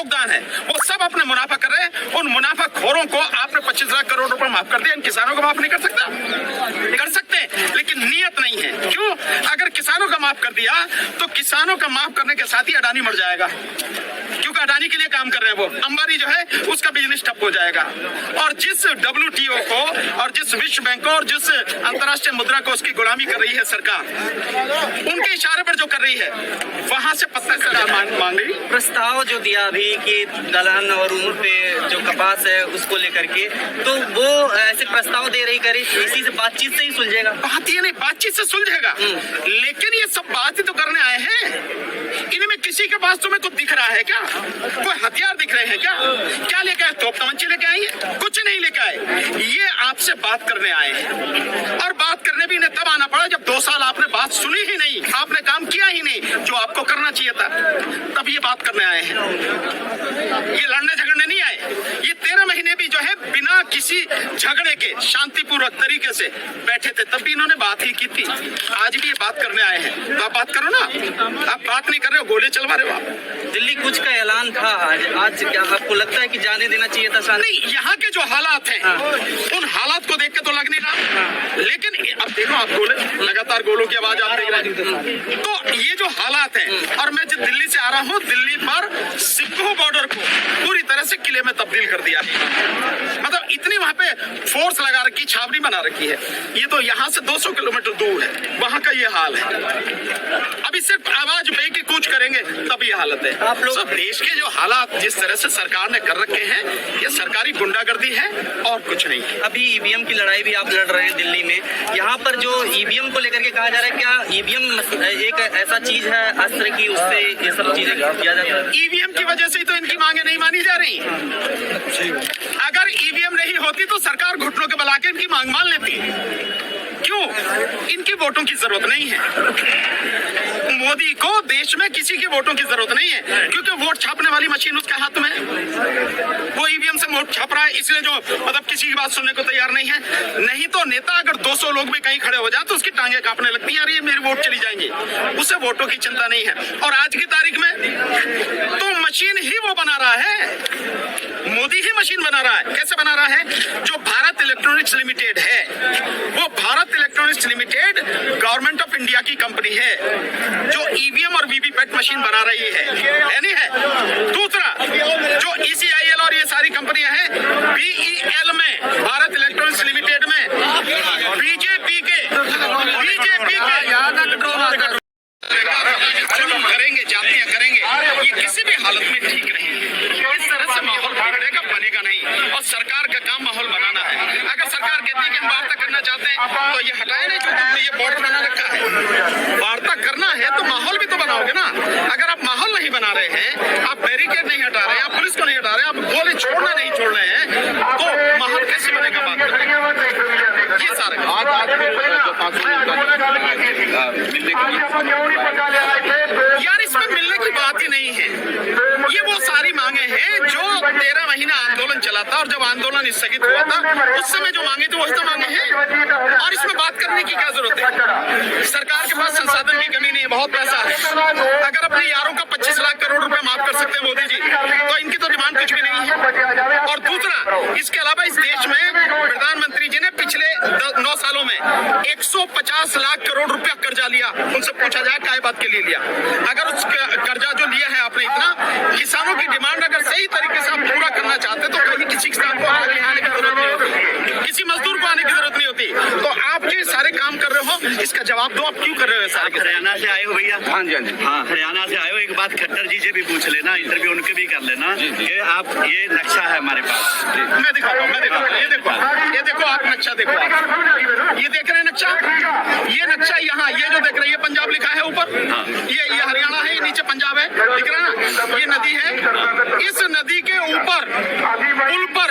योगदान है वो सब अपने मुनाफा कर रहे हैं। उन मुनाफाखोरों को आपने 25 लाख करोड़ रुपए माफ कर दिया, इन किसानों को माफ नहीं कर सकता? कर सकते हैं, लेकिन नियत नहीं है। क्यों? अगर किसानों का माफ कर दिया तो किसानों का माफ करने के साथ ही अडानी मर जाएगा, क्योंकि अडानी के लिए काम कर रहे हैं वो। अंबानी जो है उसका बिजनेस ठप हो जाएगा। और जिस WTO को और जिस विश्व बैंक को और जिस अंतर्राष्ट्रीय मुद्रा को उसकी गुलामी कर रही है सरकार, उनके इशारे पर जो कर रही है, वहां से पत्ता सरकार मांग रही। प्रस्ताव जो दिया अभी कि दलहन और ऊन पे जो कपास है उसको लेकर के, तो वो ऐसे प्रस्ताव दे रही करे, इसी से बातचीत से ही सुलझेगा? बात ये नहीं, बातचीत से सुलझेगा, लेकिन ये सब बात ही तो करने आए हैं। इनमें किसी के पास तुम्हें कुछ दिख रहा है क्या? कोई हथियार दिख रहे हैं क्या? क्या लेके आए? तोप तमंचे लेके आए हैं? कुछ नहीं लेके आए। ये आपसे बात करने आए हैं, और बात करने भी इन्हें तब आना पड़ा जब 2 साल आपने बात सुनी ही नहीं, आपने काम किया ही नहीं जो आपको करना चाहिए था, तब ये बात करने आए हैं। ये लड़ने झगड़ने नहीं आए। ये 13 महीने भी जो है बिना किसी झगड़े के शांतिपूर्वक तरीके से बैठे थे, तब भी इन्होंने बात ही की थी। आज भी ये बात करने आए हैं, तो आप बात करो ना। आप बात नहीं कर रहे हो, गोले चलवा रहे हो आप। दिल्ली कूच का ऐलान था आज क्या आपको लगता है कि जाने देना चाहिए था? नहीं, यहाँ के जो हालात हैं, उन हालात को देख के तो लग नहीं रहा, लेकिन अब देखो आप गोले, लगातार गोलों की आवाज आ रही है। तो ये जो हालात हैं, और मैं जो दिल्ली से आ रहा हूँ, दिल्ली पर सिक्खू बॉर्डर को पूरी तरह से किले में तब्दील कर दिया, मतलब इतनी वहां पे फोर्स लगा रखी, छावनी बना रखी है। ये तो यहाँ से 200 किलोमीटर दूर है, वहां का ये हाल है। अभी सिर्फ आवाज पे की कूच करेंगे तब ये हालत है। आप लोग देश के जो हालात जिस तरह से सरकार ने कर रखे हैं, ये सरकारी गुंडागर्दी है और कुछ नहीं है। अभी ईवीएम की लड़ाई भी आप लड़ रहे हैं दिल्ली में, यहाँ पर जो ईवीएम को लेकर के कहा जा रहा है, क्या ईवीएम एक ऐसा चीज है अस्त्र की, उससे ये सब चीजें किया जाता है? ईवीएम की वजह से ही तो इनकी मांगे नहीं मानी जा रही। अगर ईवीएम नहीं होती तो सरकार घुटनों के बल के इनकी मांग मान लेती। क्यों? इनकी वोटों की जरूरत नहीं है। मोदी को देश में किसी की वोटों की जरूरत नहीं है, क्योंकि वोट छापने वाली मशीन उसके हाथ में है। वो ईवीएम से वोट छाप रहा है, इसलिए जो मतलब किसी की बात सुनने को तैयार नहीं है। नहीं तो नेता अगर 200 लोग भी कहीं खड़े हो जाए तो उसकी टांगे कांपने लगती है, ये मेरी वोट चली जाएंगी। उसे वोटों की चिंता नहीं है। और आज की तारीख में तो मशीन ही वो बना रहा है, मोदी ही मशीन बना रहा है। कैसे बना रहा है? जो भारत इलेक्ट्रॉनिक्स लिमिटेड है, वो Bharat electronics limited government of India की कंपनी है, जो ईवीएम और वीवीपैट मशीन बना रही है नहीं है? दूसरा, जो ECIL और ये सारी कंपनियां हैं, BEL में, भारत इलेक्ट्रॉनिक्स लिमिटेड में बीजेपी के करेंगे, जातियां करेंगे, ये किसी भी हालत में ठीक नहीं है। इस तरह से माहौल बिगड़ेगा, बनेगा नहीं। और सरकार का काम माहौल बनाना है। अगर सरकार कहती है कि हम वार्ता करना चाहते हैं, तो ये हटाए नहीं जो तुमने ये बॉर्डर बना रखा है। वार्ता करना है तो माहौल भी तो बनाओगे ना। अगर आप माहौल नहीं बना रहे हैं, आप बैरिकेड नहीं हटा रहे हैं, आप पुलिस को नहीं हटा रहे हैं, आप गोली छोड़ना नहीं छोड़ रहे हैं, तो माहौल कैसे बनेगा? बात करेंगे ये सारे यार, इसमें मिलने की बात ही नहीं है। ये वो सारी मांगे हैं जो 13 महीना आंदोलन चला था, और जब आंदोलन स्थगित हुआ था उस समय जो मांगे थे वही तो मांगे हैं। और इसमें बात करने की क्या जरूरत है? सरकार के पास संसाधन की कमी नहीं है, बहुत पैसा है। अगर अपने यारों का 25 लाख करोड़ रुपए माफ कर सकते हैं मोदी जी, तो इनकी तो डिमांड कुछ भी नहीं है। और दूसरा, इसके अलावा इस देश में प्रधानमंत्री जी ने पिछले 9 सालों में 150 लाख करोड़ रुपया कर्जा लिया। उनसे पूछा जाए काय बात के लिए लिया? अगर उस कर्जा जो लिया है आपने इतना, किसानों की डिमांड अगर सही तरीके से आप पूरा करना चाहते तो कहीं किसी किसान को आगे आने की जरूरत नहीं होती, किसी मजदूर को आने की जरूरत नहीं होती। तो आप जो सारे काम कर रहे हो, इसका जवाब दो, आप क्यों कर रहे हो सारे? हरियाणा से आए हो भैया? हाँ जी, हाँ जी, हाँ, हरियाणा से आए हो। एक बात खट्टर जी से भी पूछ लेना, इंटरव्यू उनके भी कर लेना कि आप, ये नक्शा है हमारे पास, मैं दिखाता हूँ, ये देखो आप नक्शा देखो, ये देख रहे हैं नक्शा, ये नक्शा यहाँ, ये जो देख रहे हैं, ये पंजाब लिखा है ऊपर, ये हरियाणा है, ये नीचे पंजाब है, दिख रहा है ना? ये नदी है, इस नदी के ऊपर पुल पर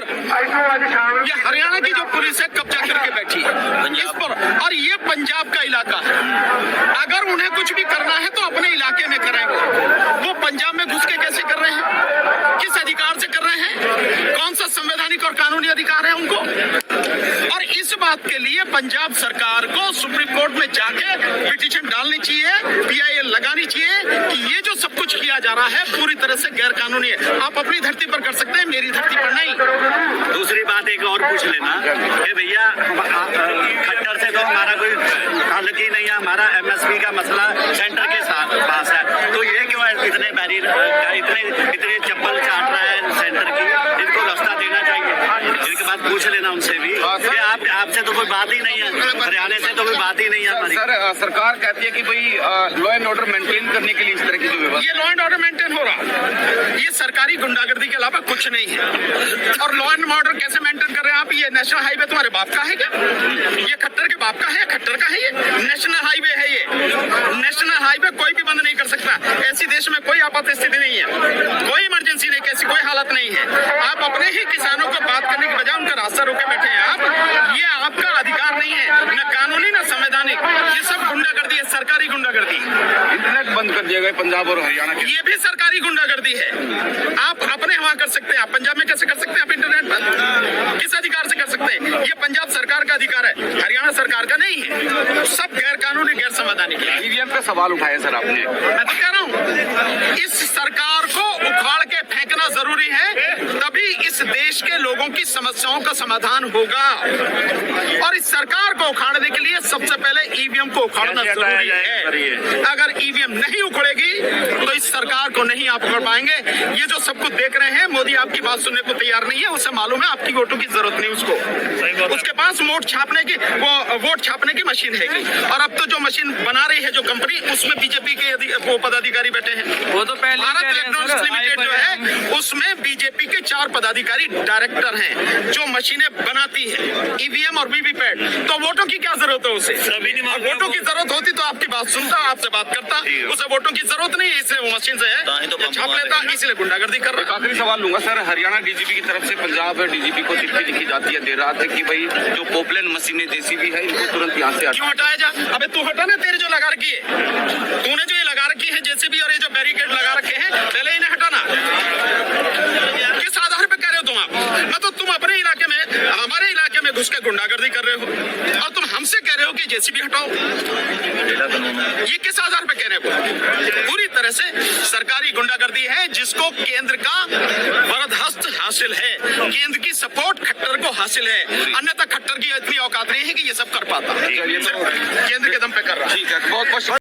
ये हरियाणा की जो पुलिस है कब्जा करके बैठी है इस पर, और ये पंजाब का इलाका है। अगर उन्हें कुछ भी करना है तो अपने इलाके में करेंगे। वो पंजाब में घुस के कैसे कर रहे हैं? किस अधिकार से कर रहे हैं? कौन सा संवैधानिक और कानूनी अधिकार है उनको? और इस बात के लिए पंजाब सरकार को सुप्रीम कोर्ट में जाके पिटीशन डालनी चाहिए, PIL लगानी चाहिए कि ये जो सब कुछ किया जा जा रहा है पूरी तरह से गैर कानूनी है। आप अपनी धरती पर कर सकते हैं, मेरी धरती पर नहीं। दूसरी बात एक और पूछ लेना कि भैया खट्टर से तो हमारा कोई ताल्लुक ही नहीं है, हमारा एमएसपी का मसला सेंटर के साथ पास है, तो ये क्यों है इतने बैरियर इतने चप्पल चाट रहा है सेंटर की, इनको रास्ता देना चाहिए। इनके बाद पूछ लेना उनसे भी कि आपसे तो कोई बात ही नहीं है, हरियाणा से तो कोई बात ही नहीं है हमारी। सर सरकार कहती है कि भाई लॉ एंड ऑर्डर मेंटेन करने के लिए इस तरह की जो व्यवस्था, ये लॉ एंड ऑर्डर मेंटेन हो रहा, ये सरकारी गुंडागर्दी के अलावा कुछ नहीं है। और लॉ एंड ऑर्डर कैसे मेंटेन कर रहे हैं आप? ये नेशनल हाईवे तुम्हारे बाप का है क्या? ये खट्टर के बाप का है? खट्टर का है? ये नेशनल हाईवे है। ये नेशनल हाईवे कोई भी बंद नहीं कर सकता। ऐसी देश में कोई आपात स्थिति नहीं है, कोई इमरजेंसी नहीं, कैसी कोई हालत नहीं है। आप अपने ही किसानों को बात करने के बजाय उनका रास्ता रोके बैठे हैं आप। ये आपका अधिकार नहीं है, न कानूनी न संवैधानिक। ये सब गुंडागर्दी है, सरकारी गुंडागर्दी। इंटरनेट बंद कर दिया गया पंजाब और हरियाणा के। ये भी सरकारी गुंडागर्दी है। आप अपने वहां कर सकते हैं, आप पंजाब में कैसे कर सकते हैं? आप इंटरनेट पर किस अधिकार से कर सकते हैं? ये पंजाब सरकार का अधिकार है, हरियाणा सरकार का नहीं है। सब गैर कानूनी, गैर संवैधानिक है। ईवीएम पे सवाल उठाए सर आपने। मैं तो कह रहा हूँ इस सरकार को उखाड़ के फेंकना जरूरी है, तभी इस देश के लोगों की समस्याओं का समाधान होगा। और इस सरकार को उखाड़ने के लिए सबसे पहले ईवीएम को उखाड़ना जरूरी है। अगर ईवीएम नहीं उखड़ेगी तो इस सरकार को नहीं आप उखाड़ पाएंगे। ये जो सब कुछ देख रहे हैं, मोदी आपकी बात सुनने को तैयार नहीं है। उसे मालूम है आपकी वोटों की जरूरत नहीं उसको। उसके पास वोट छापने की मशीन है। और अब तो जो मशीन बना रही है जो कंपनी, उसमें बीजेपी के वो पदाधिकारी बैठे हैं। वो तो पहले भारत इलेक्ट्रॉनिक्स लिमिटेड जो है उसमें बीजेपी के 4 पदाधिकारी डायरेक्टर हैं जो मशीनें बनाती है, ईवीएम और वीवीपैट। तो वोटों की क्या जरूरत है उसे? और वोटों की जरूरत होती तो आपकी बात सुनता, आपसे बात करता। उसे वोटों की जरूरत नहीं है, इसलिए वो मशीन से है छाप लेता, इसलिए गुंडागर्दी कर एक रहा है। आखिरी सवाल लूंगा सर, हरियाणा डीजीपी की तरफ से पंजाब डीजीपी को चिट्ठी लिखी जाती है देर रात कि भाई जो पोपलेन मशीनें जेसीबी है इनको तुरंत यहाँ से क्यों हटाया जा? अबे तू हटा ना, तेरे जो लगा रखी है, तूने जो ये लगा रखी है जेसीबी और ये जो बैरिकेड लगा रखे हैं, पहले इन्हें हटाना। किस आधार पे कह रहे हो तुम? आप मतलब तुम अपने इलाके में, हमारे इलाके में घुस के गुंडागर्दी कर रहे हो और तुम हमसे कह रहे हो कि जेसीबी हटाओ। ये किस आधार पे कह रहे हो? पूरी तरह से सरकारी गुंडागर्दी है जिसको केंद्र का वरदहस्त हासिल है, केंद्र की सपोर्ट खट्टर को हासिल है। अन्यथा खट्टर की इतनी औकात नहीं है कि ये सब कर पाता। केंद्र के दम पे कर रहा है। ठीक है, बहुत बहुत